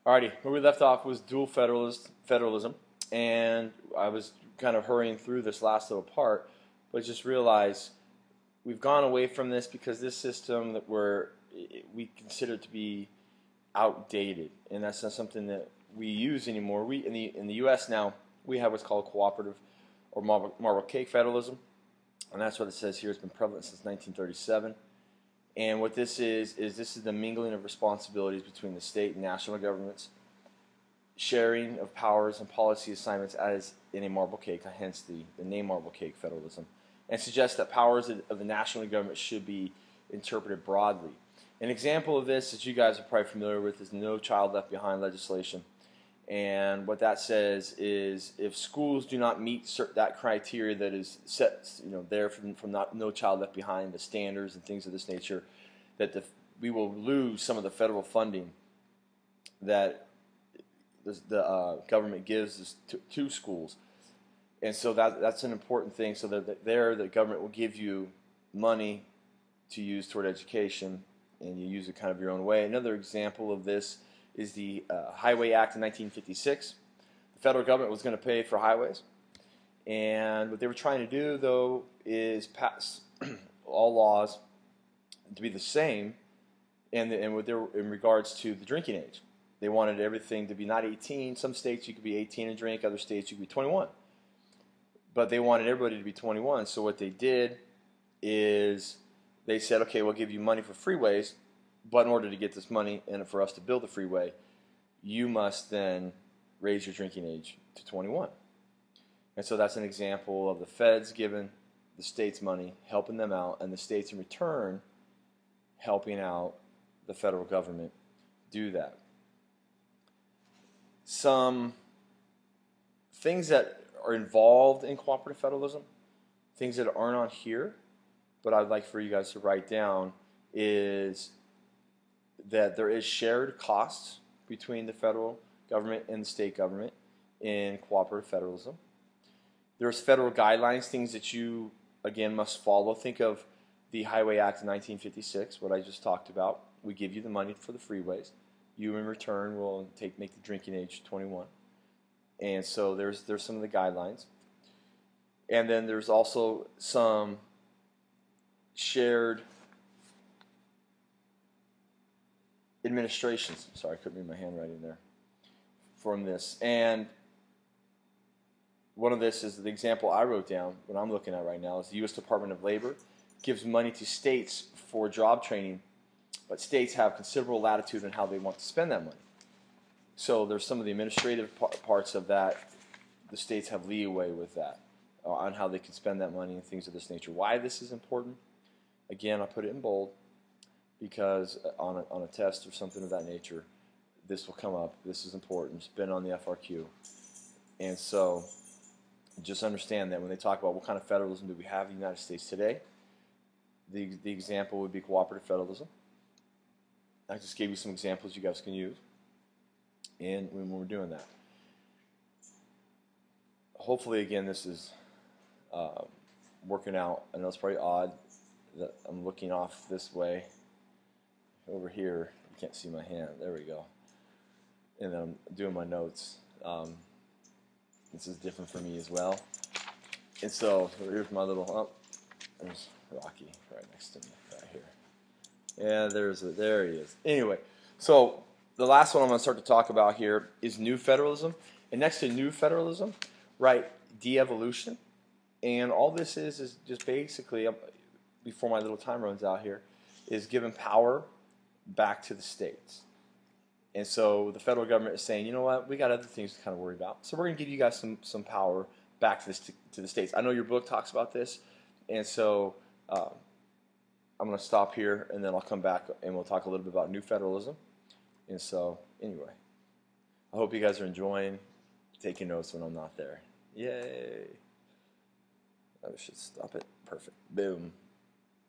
Alrighty, where we left off was dual federalism, and I was kind of hurrying through this last little part, but just realized we've gone away from this because this system that we consider to be outdated, and that's not something that we use anymore. We in the U.S. now we have what's called cooperative or marble cake federalism, and that's what it says here. It's been prevalent since 1937. And what this is the mingling of responsibilities between the state and national governments, sharing of powers and policy assignments as in a marble cake, hence the name marble cake federalism, and suggests that powers of the national government should be interpreted broadly. An example of this that you guys are probably familiar with is the No Child Left Behind legislation. And what that says is if schools do not meet that criteria that is set, there from No Child Left Behind, the standards and things of this nature, that we will lose some of the federal funding that the government gives to schools. And so that's an important thing. So that the government will give you money to use toward education, and you use it kind of your own way. Another example of this is the Highway Act of 1956. The federal government was going to pay for highways, and what they were trying to do, though, is pass all laws to be the same, and in regards to the drinking age. They wanted everything to be not 18. Some states you could be 18 and drink, other states you could be 21. But they wanted everybody to be 21, so what they did is they said, okay, we'll give you money for freeways, but in order to get this money and for us to build the freeway, you must then raise your drinking age to 21. And so that's an example of the feds giving the states money, helping them out, and the states in return helping out the federal government do that. Some things that are involved in cooperative federalism, things that aren't on here, but I'd like for you guys to write down, is that there is shared costs between the federal government and the state government in cooperative federalism. There's federal guidelines, things that you, again, must follow. Think of the Highway Act of 1956, what I just talked about. We give you the money for the freeways. You, in return, will make the drinking age 21. And so there's some of the guidelines. And then there's also some shared administrations. Sorry, I couldn't read my handwriting there. From this. And one of this is the example I wrote down, what I'm looking at right now, is the U.S. Department of Labor gives money to states for job training, but states have considerable latitude in how they want to spend that money. So there's some of the administrative parts of that. The states have leeway with that on how they can spend that money and things of this nature. Why this is important? Again, I put it in bold because on a test or something of that nature, this will come up. This is important. It's been on the FRQ. And so just understand that when they talk about what kind of federalism do we have in the United States today, the example would be cooperative federalism. I just gave you some examples you guys can use and when we're doing that. Hopefully, again, this is working out. I know it's probably odd that I'm looking off this way. Over here, you can't see my hand. There we go. And then I'm doing my notes. This is different for me as well. And so here's my little, there's Rocky right next to me, right here. Yeah, there he is. Anyway, so the last one I'm going to start to talk about here is new federalism. And next to new federalism, right, de-evolution. And all this is just basically, before my little time runs out here, is giving power back to the states. And so the federal government is saying, you know what, we got other things to kind of worry about. So we're going to give you guys some power back to the states. I know your book talks about this, and so I'm going to stop here, and then I'll come back and we'll talk a little bit about new federalism. And so, anyway, I hope you guys are enjoying taking notes when I'm not there. Yay! I should stop it. Perfect. Boom.